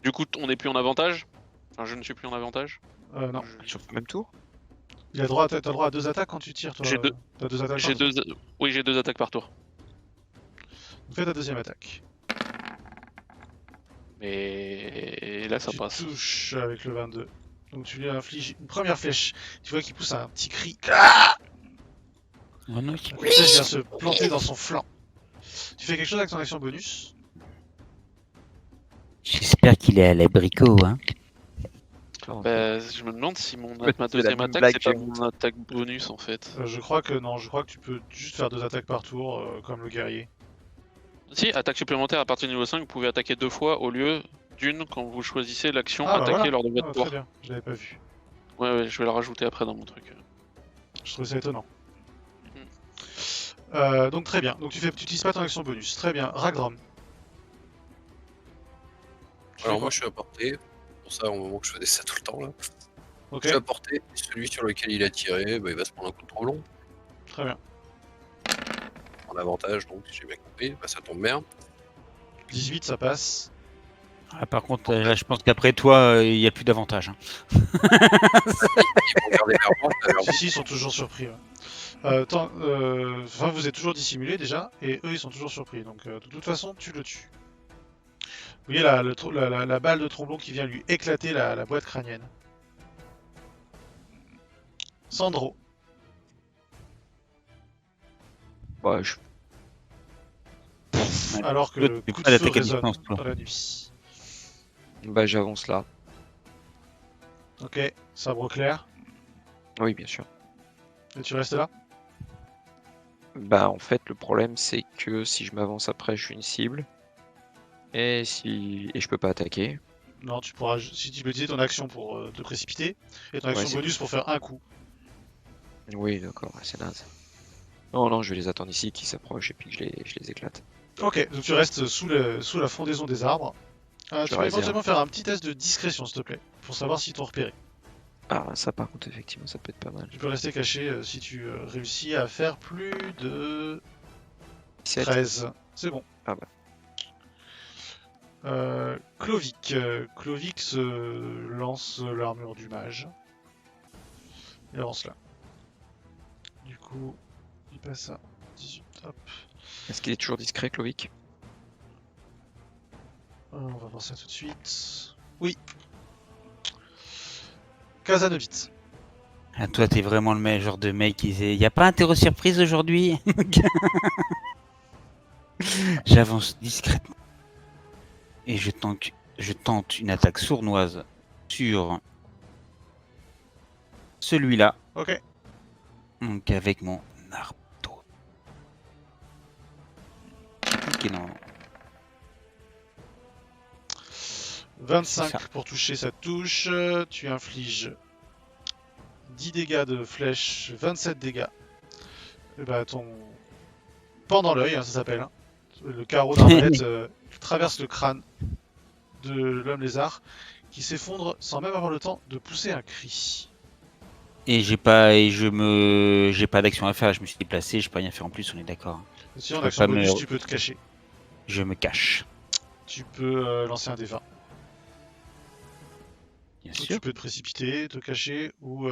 Du coup, on n'est plus en avantage. Enfin, je ne suis plus en avantage. Non. Sur le même tour? T'as le droit à 2 attaques quand tu tires, toi. J'ai deux. T'as 2 attaques J'ai par tour. deux. Oui, j'ai 2 attaques par tour. Fais ta deuxième attaque. Mais là, ça Tu passe. touches avec le 22. Donc tu lui infliges une première flèche. Tu vois qu'il pousse un petit cri. Oh non, La flèche vient se planter dans son flanc. Tu fais quelque chose avec ton action bonus? J'espère qu'il est à l'abricot, hein. Bah, je me demande si ma c'est la deuxième même attaque, blague c'est pas que mon attaque bonus en fait. Je crois que non, je crois que tu peux juste faire 2 attaques par tour, comme le guerrier. Si, attaque supplémentaire à partir du niveau 5, vous pouvez attaquer 2 fois au lieu d'une quand vous choisissez l'action Ah, bah attaquer voilà. lors de Ah, votre très tour. bien, je l'avais pas vu. Ouais, je vais la rajouter après dans mon truc. Je trouvais ça étonnant. Hmm. Donc très bien. Donc tu utilises pas ton action bonus. Très bien. Ragdrom. Alors moi je suis à portée, pour ça au moment que je faisais ça tout le temps là. Ok, Je suis à portée, celui sur lequel il a tiré, bah, il va se prendre un coup de trop long. très bien. En avantage donc, si j'ai bien compris, bah, ça tombe bien. 18, ça passe. Ah, par contre, là, je pense qu'après toi, il n'y a plus d'avantage. Hein. Ils vont garder leur manche, leur Si, ils sont toujours surpris. Ouais. Enfin, vous êtes toujours dissimulé déjà, et eux ils sont toujours surpris. Donc de toute façon, tu le tues. Vous voyez la balle de tromblon qui vient lui éclater la boîte crânienne. Sandro. Bah, Alors que Toi, le tu coup peux de pas feu l'attaquer à résonne distance, toi. dans la nuit. Bah j'avance là. Ok, sabre clair. Oui, bien sûr. Et tu restes là? Bah en fait le problème c'est que si je m'avance après je suis une cible. Et je peux pas attaquer. Non, tu pourras, si tu peux utiliser ton action pour te précipiter, et ton action c'est bonus pour faire un coup. Oui, d'accord, ouais, c'est naze. Non, non, je vais les attendre ici, qui s'approchent, et puis je les éclate. Ok, donc tu restes sous la frondaison des arbres. Je Tu peux réserve. éventuellement faire un petit test de discrétion, s'il te plaît, pour savoir s'ils t'ont repéré. Ah, ça par contre, effectivement, ça peut être pas mal. Tu peux rester caché si tu réussis à faire plus de 17. 13. C'est bon. Ah bah. Clovic. Clovic se lance l'armure du mage. Il avance là. Du coup, il passe à 18. Hop. Est-ce qu'il est toujours discret, Clovic? On va voir ça tout de suite. Oui. Kazanovitz. Ah, toi, t'es vraiment le genre de mec qui disait y a pas un terreau surprise aujourd'hui. J'avance discrètement et je tente une attaque sournoise sur celui-là. Ok. Donc avec mon marteau. Ok, non. 25 Ça. pour toucher, ça touche. Tu infliges 10 dégâts de flèche, 27 dégâts. Et bah ton... Pendant l'œil, hein, ça s'appelle. Hein. Le carreau d'arbalète traverse le crâne de l'homme lézard qui s'effondre sans même avoir le temps de pousser un cri. Et j'ai pas d'action à faire. Je me suis déplacé, je peux rien faire en plus. On est d'accord. Si en peux action pas bonus, me- tu peux te cacher. Je me cache, Tu peux lancer un D20. bien Ou sûr. tu peux te précipiter, te cacher ou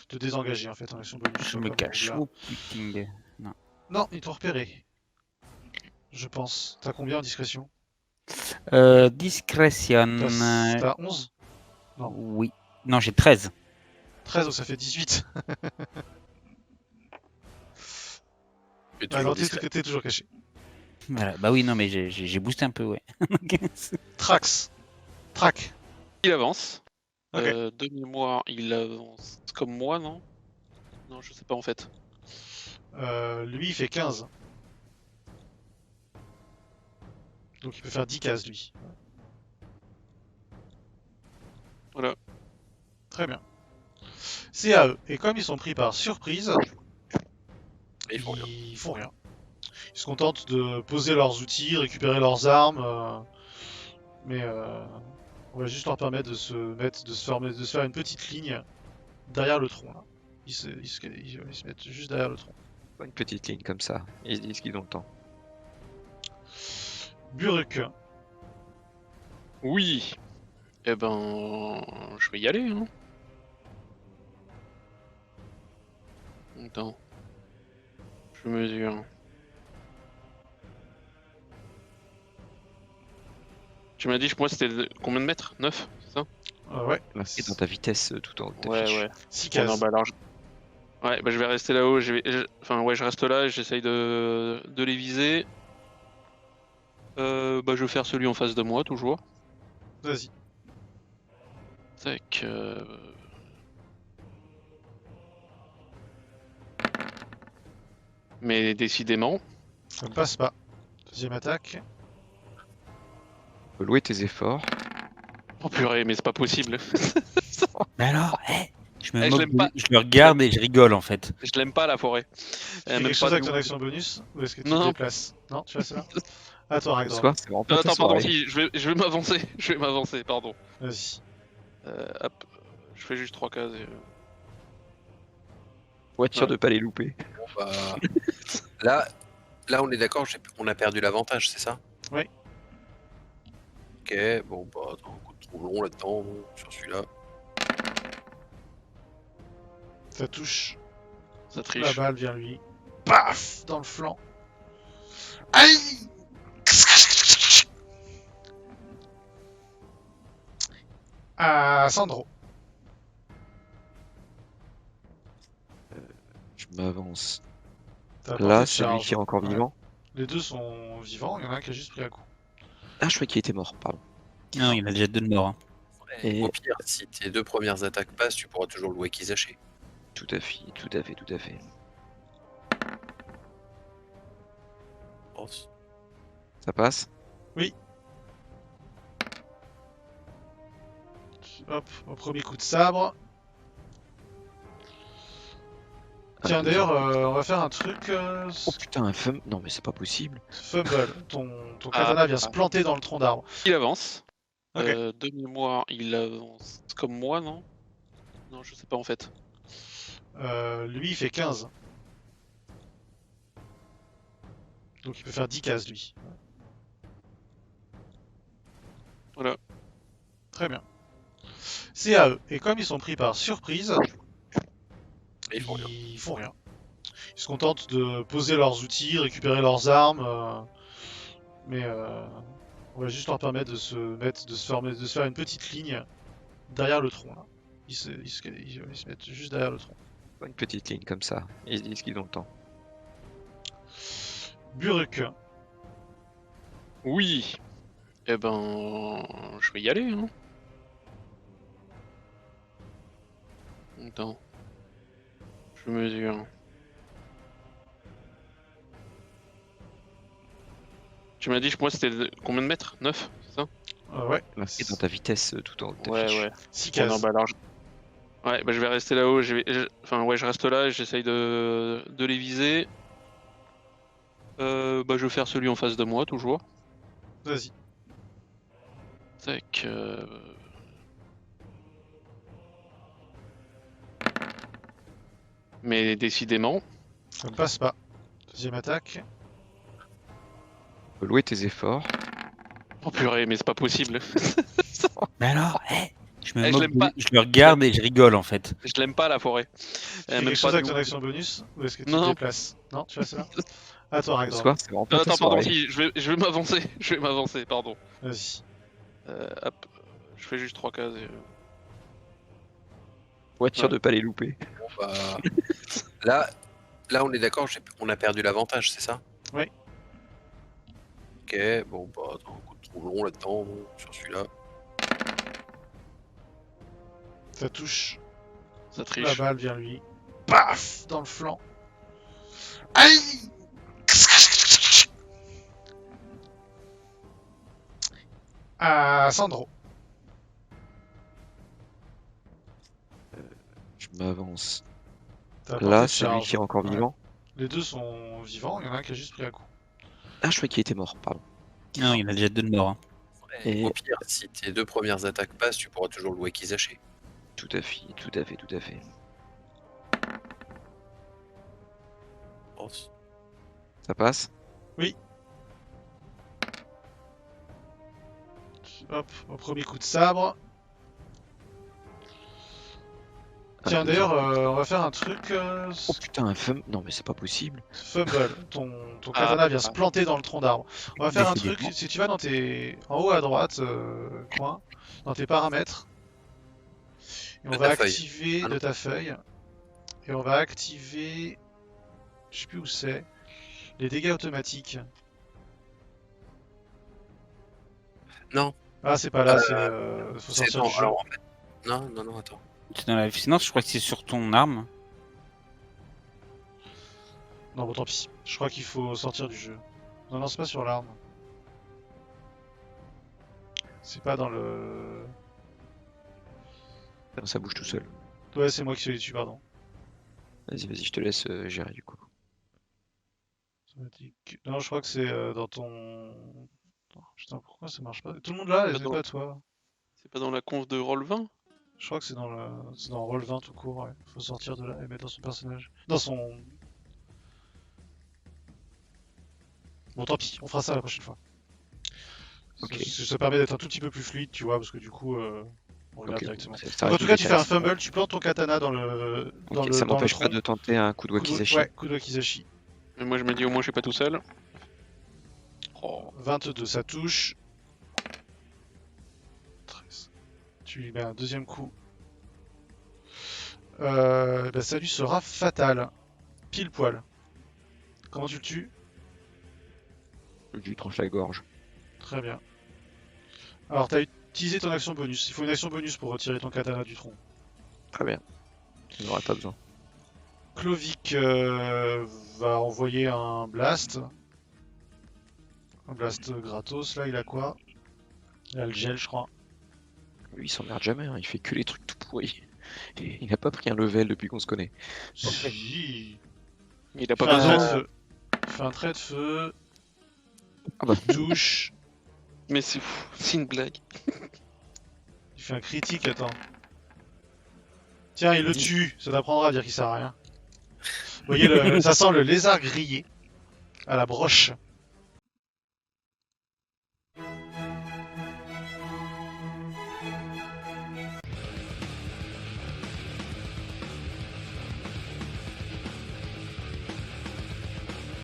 te désengager en fait en action bonus. Je comme me au cache. là. Oh putain. Non, ils t'ont repéré. Je pense. T'as combien en discrétion? Discrétion. T'as 11? Non. Oui. Non, j'ai 13. 13, donc ça fait 18. Et Ah toujours non, discret. t'es toujours caché. Voilà. Bah oui, non, mais j'ai boosté un peu, ouais. Trax. Track. Il avance. Ok. De mémoire, il avance comme moi, non? Non, je sais pas en fait. Lui, il fait 15. Donc il peut faire 10 cases, lui. Voilà. Très bien. C'est à eux. Et comme ils sont pris par surprise, Ils font rien. ils font rien. Ils se contentent de poser leurs outils, récupérer leurs armes, mais on va juste leur permettre de se faire une petite ligne derrière le tronc là. Ils se mettent juste derrière le tronc. Pas une petite ligne comme ça. Ils se disent qu'ils ont le temps. Buruk. Oui. Eh ben, je vais y aller. Hein. Attends. Je mesure. Tu m'as dit que moi c'était combien de mètres? 9, c'est ça? Ouais, Et dans ta vitesse tout en haut de ta Ouais, fiche. ouais. 6 Bon, non, cases. bah large. Ouais, bah je vais rester là-haut. Enfin, ouais, je reste là et j'essaye de les viser. Bah je vais faire celui en face de moi, toujours. Vas-y. Tac. Mais décidément. Ça ne passe pas. Deuxième attaque. Faut louer tes efforts. Oh purée, mais c'est pas possible. Mais alors, je me Eh, je moque l'aime de pas. lui, je le regarde et je rigole en fait. Je l'aime pas la forêt. Tu fais quelque Même chose pas avec du ton tout. action bonus ou est-ce que tu Non. te déplaces? Non, tu restes là. À toi, Ce Ragnar. soir, c'est vraiment pas ta Attends, pardon, soirée. si, je vais m'avancer. Je vais m'avancer, pardon. Vas-y. Hop, je fais juste 3 cases. Pour être sûr Ouais. de pas les louper. Bon, bah, là, on est d'accord, on a perdu l'avantage, c'est ça? Oui. Ok, bon, bah, attends, un coup de trop long là-dedans, sur celui-là. Ça touche. Ça La triche. balle vient lui. Paf! Dans le flanc. Aïe! Ah, Sandro. Je m'avance. T'as portée Là, de celui charge. qui est encore Ouais. vivant. Les deux sont vivants, il y en a un qui a juste pris un coup. Ah, je croyais qu'il était mort, pardon. Non, il y en a déjà 2 de morts. Hein. Et- Au pire, si tes 2 premières attaques passent, tu pourras toujours louer Kizashi. Tout à fait, tout à fait, tout à fait. Ça passe? Hop, au premier coup de sabre. Tiens, d'ailleurs, on va faire un truc. Oh putain, un fum. Non, mais c'est pas possible. Fumble, ton katana vient se planter dans le tronc d'arbre. Il avance. Ok. De mémoire, il avance comme moi, non? Non, je sais pas en fait. Lui, il fait 15. Donc il peut faire 10 cases, lui. Voilà. Très bien. C'est à eux. Et comme ils sont pris par surprise, Et ils font rien. ils font rien. Ils se contentent de poser leurs outils, récupérer leurs armes, mais on va juste leur permettre de se faire une petite ligne derrière le tronc. Là. Ils se mettent juste derrière le tronc. Une petite ligne comme ça. Ils se disent qu'ils ont le temps. Buruk, Oui. Eh ben, je vais y aller. Hein. Attends. Je mesure. Tu m'as dit, moi, c'était combien de mètres? 9, c'est ça? ouais, Marqué dans ta vitesse tout en haut de ta Ouais, fiche. ouais. 6 Bon, non, cases. bah alors, ouais, bah je vais rester là-haut. Enfin, ouais, je reste là et j'essaye de les viser. Bah, je vais faire celui en face de moi, toujours. Vas-y. Tac. Mais décidément. Ça ne passe pas. Deuxième attaque. Faut louer tes efforts. Oh purée, mais c'est pas possible. Mais alors, je me Eh, je moque l'aime de pas. lui, je le regarde et je rigole en fait. Je l'aime pas la forêt. Tu fais quelque Même chose pas avec de ton ouf. action bonus ou est-ce que tu Non, te non. déplaces? Non, tu fais ça. À toi, Ce Ragnar. soir, c'est vraiment pas ta Attends, pardon, soirée. si, je vais m'avancer. Je vais m'avancer, pardon. Vas-y. Hop, je fais juste 3 cases. Pour être sûr Ouais. de pas les louper. Bon, bah, là, on est d'accord, on a perdu l'avantage, c'est ça? Oui. Ok, bon, bah, attends, un coup de trop long là-dedans, bon, sur celui-là. Ça touche. Ça La triche. balle vient lui. Paf! Dans le flanc. Aïe! Ah, Sandro. Je m'avance. T'as porté Là, de celui charge. qui est encore Ouais. vivant. Les deux sont vivants, il y en a un qui a juste pris un coup. Ah, je croyais qu'il était mort, pardon. Non, il y en a déjà 2 de morts. Hein. Et- Au pire, si tes 2 premières attaques passent, tu pourras toujours louer Kizashi. Tout à fait, tout à fait, tout à fait. Ça passe? Hop, au premier coup de sabre. Tiens, Ah, d'ailleurs, on va faire un truc. Oh putain, un fum. Non, mais c'est pas possible. Fumble, ton katana vient se planter dans le tronc d'arbre. On va faire un truc, Décidément. si tu vas dans tes... en haut à droite, coin, dans tes paramètres, et on De va ta feuille. activer Ah non. de ta feuille, et on va activer, je sais plus où c'est, les dégâts automatiques. Non, Ah, c'est pas là, faut c'est sortir non, du jeu. alors en fait. Non, attends. C'est dans la finance, je crois que c'est sur ton arme. Non, bon, tant pis. Je crois qu'il faut sortir du jeu. Non, c'est pas sur l'arme. C'est pas dans le... Non, ça bouge tout seul. Ouais, c'est moi qui suis dessus, pardon. Vas-y, vas-y, je te laisse gérer du coup. Automatique. Non, je crois que c'est dans ton... Oh, putain, pourquoi ça marche pas? Tout le monde là, et c'est Attends. pas toi. C'est pas dans la conf de Roll20? Je crois que c'est c'est dans Roll20 tout court, ouais. Faut sortir de là et mettre dans son personnage. Dans son... Bon, tant pis, on fera ça la prochaine fois. Ok. Ça permet d'être un tout petit peu plus fluide, tu vois, parce que du coup, on regarde Ok, directement. ça Donc, en reste tout du cas, tu fais un détail. fumble, tu plantes ton katana dans le... Ok, ça dans le m'empêche pas tronc. de tenter un coup de Wakizashi. Ouais, coup de Wakizashi. Mais moi, je me dis, au moins, je suis pas tout seul. Oh. 22, ça touche. 13. Tu lui mets un deuxième coup. Bah, ça lui sera fatal. Pile poil. Comment tu le tues? Je lui tranche la gorge. Très bien. Alors, t'as utiliser ton action bonus. Il faut une action bonus pour retirer ton katana du tronc. Très bien. Il n'en aura pas besoin. Clovic va envoyer un blast. Un blast gratos, là il a quoi? Il a le gel je crois. Lui, il s'emmerde jamais, hein. Il fait que les trucs tout pourris. Et il n'a pas pris un level depuis qu'on se connaît. Si. Il a Fais pas un trait de besoin. feu. Fais un trait de feu. Ah bah, Touche. Mais c'est une blague. Il fait un critique, attends. Tiens, il le tue. Ça t'apprendra à dire qu'il sert à rien. Vous voyez, ça sent le lézard grillé à la broche.